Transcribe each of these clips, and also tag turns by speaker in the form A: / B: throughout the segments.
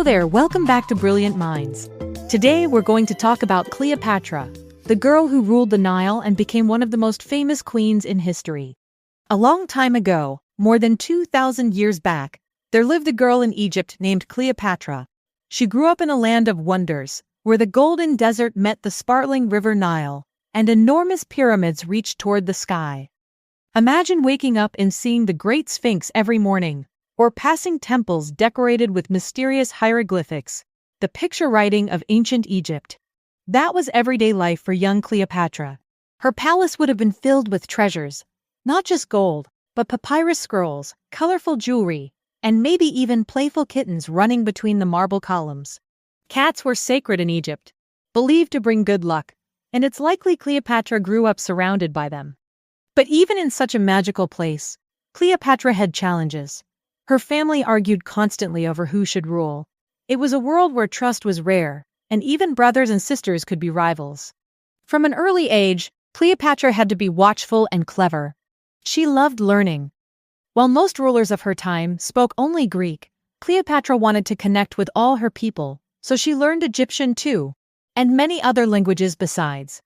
A: Hello there, welcome back to Brilliant Minds. Today we're going to talk about Cleopatra, the girl who ruled the Nile and became one of the most famous queens in history. A long time ago, more than 2,000 years back, there lived a girl in Egypt named Cleopatra. She grew up in a land of wonders, where the golden desert met the sparkling River Nile, and enormous pyramids reached toward the sky. Imagine waking up and seeing the Great Sphinx every morning, or passing temples decorated with mysterious hieroglyphics, the picture writing of ancient Egypt. That was everyday life for young Cleopatra. Her palace would have been filled with treasures, not just gold, but papyrus scrolls, colorful jewelry, and maybe even playful kittens running between the marble columns. Cats were sacred in Egypt, believed to bring good luck, and it's likely Cleopatra grew up surrounded by them. But even in such a magical place, Cleopatra had challenges. Her family argued constantly over who should rule. It was a world where trust was rare, and even brothers and sisters could be rivals. From an early age, Cleopatra had to be watchful and clever. She loved learning. While most rulers of her time spoke only Greek, Cleopatra wanted to connect with all her people, so she learned Egyptian too, and many other languages besides.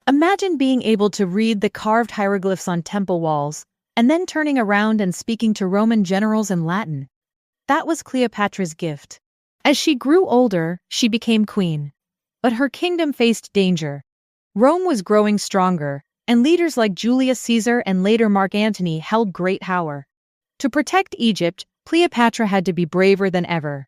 A: Imagine being able to read the carved hieroglyphs on temple walls, and then turning around and speaking to Roman generals in Latin. That was Cleopatra's gift. As she grew older, she became queen. But her kingdom faced danger. Rome was growing stronger, and leaders like Julius Caesar and later Mark Antony held great power. To protect Egypt, Cleopatra had to be braver than ever.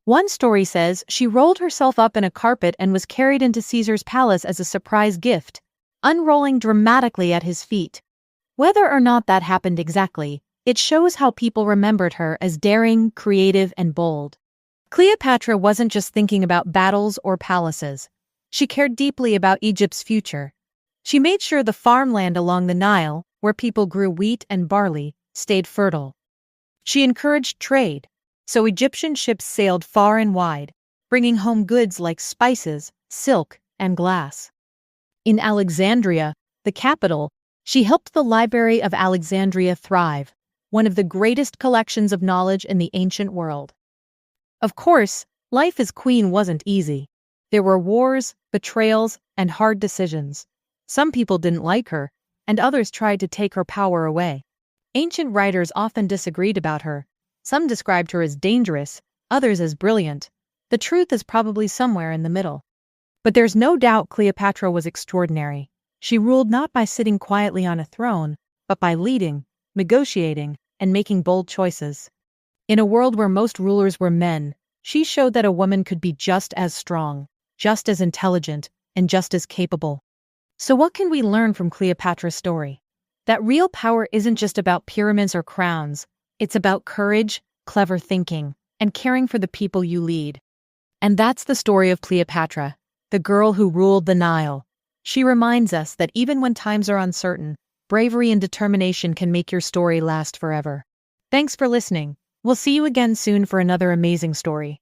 A: One story says she rolled herself up in a carpet and was carried into Caesar's palace as a surprise gift, unrolling dramatically at his feet. Whether or not that happened exactly, it shows how people remembered her as daring, creative, and bold. Cleopatra wasn't just thinking about battles or palaces. She cared deeply about Egypt's future. She made sure the farmland along the Nile, where people grew wheat and barley, stayed fertile. She encouraged trade, so Egyptian ships sailed far and wide, bringing home goods like spices, silk, and glass. In Alexandria, the capital, she helped the Library of Alexandria thrive, one of the greatest collections of knowledge in the ancient world. Of course, life as queen wasn't easy. There were wars, betrayals, and hard decisions. Some people didn't like her, and others tried to take her power away. Ancient writers often disagreed about her. Some described her as dangerous, others as brilliant. The truth is probably somewhere in the middle. But there's no doubt Cleopatra was extraordinary. She ruled not by sitting quietly on a throne, but by leading, negotiating, and making bold choices. In a world where most rulers were men, she showed that a woman could be just as strong, just as intelligent, and just as capable. So what can we learn from Cleopatra's story? That real power isn't just about pyramids or crowns. It's about courage, clever thinking, and caring for the people you lead. And that's the story of Cleopatra, the girl who ruled the Nile. She reminds us that even when times are uncertain, bravery and determination can make your story last forever. Thanks for listening. We'll see you again soon for another amazing story.